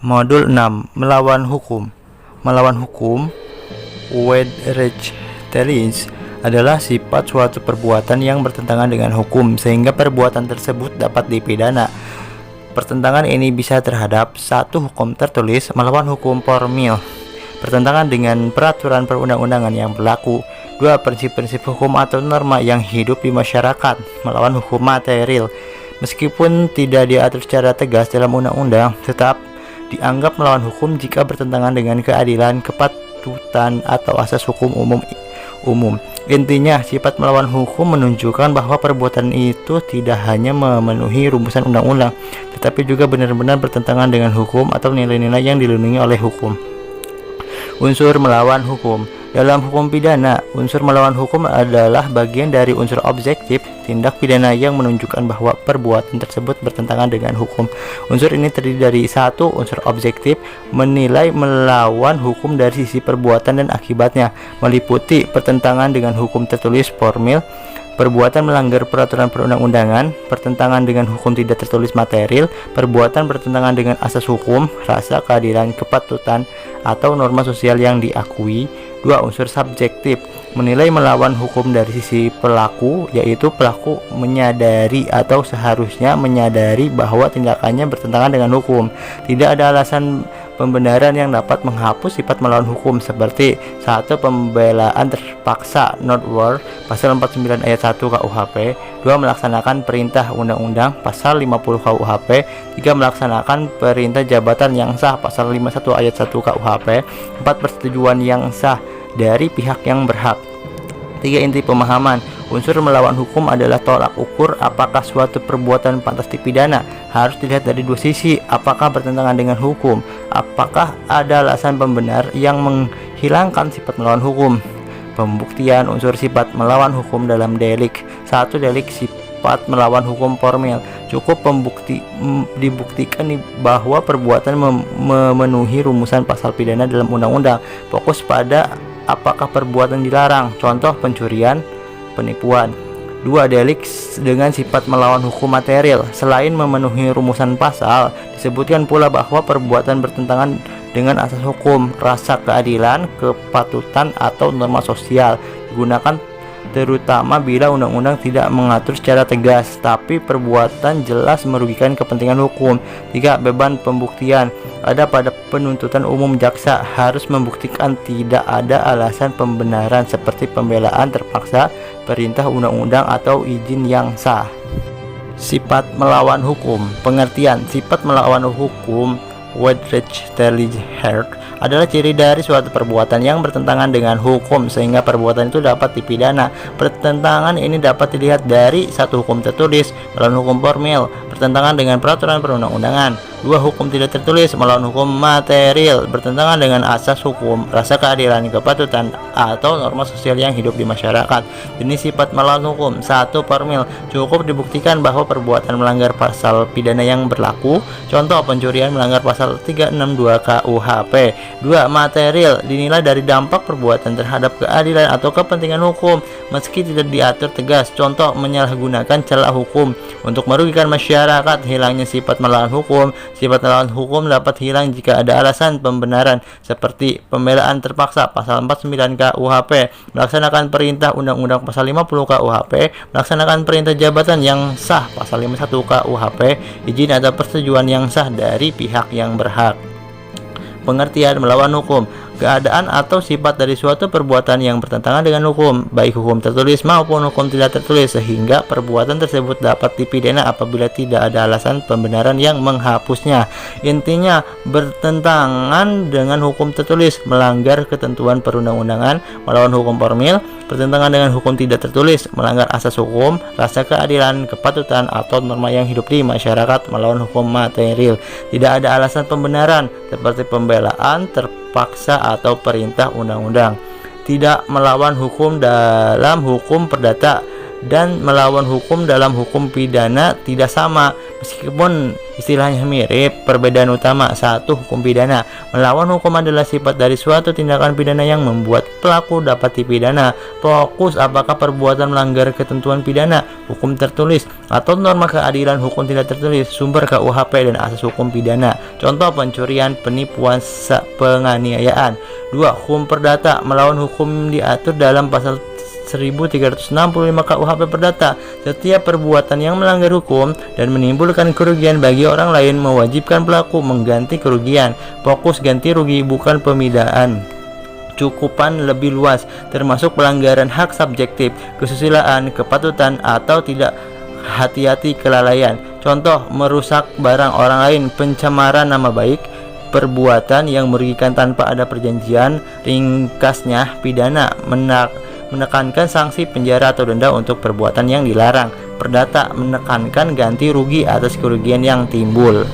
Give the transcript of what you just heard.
Modul 6. Melawan hukum. Melawan hukum Widerrechtlichkeit adalah sifat suatu perbuatan yang bertentangan dengan hukum sehingga perbuatan tersebut dapat dipidana. Pertentangan ini bisa terhadap 1. Hukum tertulis melawan hukum formil, bertentangan dengan peraturan perundang-undangan yang berlaku. 2. Prinsip-prinsip hukum atau norma yang hidup di masyarakat, melawan hukum material. Meskipun tidak diatur secara tegas dalam undang-undang, tetap dianggap melawan hukum jika bertentangan dengan keadilan, kepatutan, atau asas hukum umum. Intinya, sifat melawan hukum menunjukkan bahwa perbuatan itu tidak hanya memenuhi rumusan undang-undang, tetapi juga benar-benar bertentangan dengan hukum atau nilai-nilai yang dilindungi oleh hukum. Unsur melawan hukum. Dalam hukum pidana, unsur melawan hukum adalah bagian dari unsur objektif tindak pidana yang menunjukkan bahwa perbuatan tersebut bertentangan dengan hukum. Unsur ini terdiri dari 1. Unsur objektif, menilai melawan hukum dari sisi perbuatan dan akibatnya, meliputi pertentangan dengan hukum tertulis formil, perbuatan melanggar peraturan perundang-undangan, pertentangan dengan hukum tidak tertulis material, perbuatan bertentangan dengan asas hukum, rasa keadilan, kepatutan, atau norma sosial yang diakui. 2. Unsur subjektif, menilai melawan hukum dari sisi pelaku, yaitu pelaku menyadari atau seharusnya menyadari bahwa tindakannya bertentangan dengan hukum. Tidak ada alasan pembenaran yang dapat menghapus sifat melawan hukum seperti 1. Pembelaan terpaksa not war pasal 49 ayat 1 KUHP. 2. Melaksanakan perintah undang-undang pasal 50 KUHP. 3. Melaksanakan perintah jabatan yang sah pasal 51 ayat 1 KUHP. 4. Persetujuan yang sah dari pihak yang berhak. 3. Inti pemahaman. Unsur melawan hukum adalah tolak ukur apakah suatu perbuatan pantas dipidana. Harus dilihat dari 2 sisi, apakah bertentangan dengan hukum, apakah ada alasan pembenar yang menghilangkan sifat melawan hukum. Pembuktian unsur sifat melawan hukum dalam delik. 1. Delik sifat melawan hukum formil. Cukup dibuktikan bahwa perbuatan memenuhi rumusan pasal pidana dalam undang-undang. Fokus pada apakah perbuatan dilarang, contoh pencurian, penipuan. 2. Delik dengan sifat melawan hukum material. Selain memenuhi rumusan pasal, disebutkan pula bahwa perbuatan bertentangan dengan asas hukum, rasa keadilan, kepatutan, atau norma sosial. Digunakan terutama bila undang-undang tidak mengatur secara tegas, tapi perbuatan jelas merugikan kepentingan hukum. 3. Beban pembuktian. Ada pada penuntutan umum, jaksa harus membuktikan tidak ada alasan pembenaran seperti pembelaan terpaksa, perintah undang-undang, atau izin yang sah. Sifat melawan hukum. Pengertian sifat melawan hukum Widerrechtlichkeit adalah ciri dari suatu perbuatan yang bertentangan dengan hukum sehingga perbuatan itu dapat dipidana. Pertentangan ini dapat dilihat dari 1. Hukum tertulis melawan hukum formil, bertentangan dengan peraturan perundang-undangan. 2. Hukum tidak tertulis melawan hukum material, bertentangan dengan asas hukum, rasa keadilan, kepatutan, atau norma sosial yang hidup di masyarakat. Jenis sifat melawan hukum. 1. Formil, cukup dibuktikan bahwa perbuatan melanggar pasal pidana yang berlaku, contoh pencurian melanggar pasal 362 KUHP. 2. Material, dinilai dari dampak perbuatan terhadap keadilan atau kepentingan hukum meski tidak diatur tegas, contoh menyalahgunakan celah hukum untuk merugikan masyarakat. Hilangnya sifat melawan hukum. Sifat melawan hukum dapat hilang jika ada alasan pembenaran seperti pembelaan terpaksa pasal 49 KUHP, melaksanakan perintah undang-undang pasal 50 KUHP, melaksanakan perintah jabatan yang sah pasal 51 KUHP, izin atau persetujuan yang sah dari pihak yang berhak. Pengertian melawan hukum. Keadaan atau sifat dari suatu perbuatan yang bertentangan dengan hukum, baik hukum tertulis maupun hukum tidak tertulis, sehingga perbuatan tersebut dapat dipidana apabila tidak ada alasan pembenaran yang menghapusnya. Intinya, bertentangan dengan hukum tertulis, melanggar ketentuan perundang-undangan, melawan hukum formil, bertentangan dengan hukum tidak tertulis, melanggar asas hukum, rasa keadilan, kepatutan, atau norma yang hidup di masyarakat, melawan hukum material. Tidak ada alasan pembenaran seperti pembelaan terpaksa atau perintah undang-undang. Tidak melawan hukum dalam hukum perdata dan melawan hukum dalam hukum pidana tidak sama. Meskipun istilahnya mirip, perbedaan utama: 1. Hukum pidana. Melawan hukum adalah sifat dari suatu tindakan pidana yang membuat pelaku dapat dipidana. Fokus apakah perbuatan melanggar ketentuan pidana, hukum tertulis, atau norma keadilan hukum tidak tertulis, sumber KUHP dan asas hukum pidana. Contoh: pencurian, penipuan, penganiayaan. 2. Hukum perdata. Melawan hukum diatur dalam pasal 1365 KUHP Perdata. Setiap perbuatan yang melanggar hukum dan menimbulkan kerugian bagi orang lain mewajibkan pelaku mengganti kerugian. Fokus ganti rugi, bukan pemidaan. Cukupan lebih luas, termasuk pelanggaran hak subjektif, kesusilaan, kepatutan, atau tidak hati-hati, kelalaian. Contoh: merusak barang orang lain, pencemaran nama baik, perbuatan yang merugikan tanpa ada perjanjian. Ringkasnya, pidana menekankan sanksi penjara atau denda untuk perbuatan yang dilarang. Perdata menekankan ganti rugi atas kerugian yang timbul.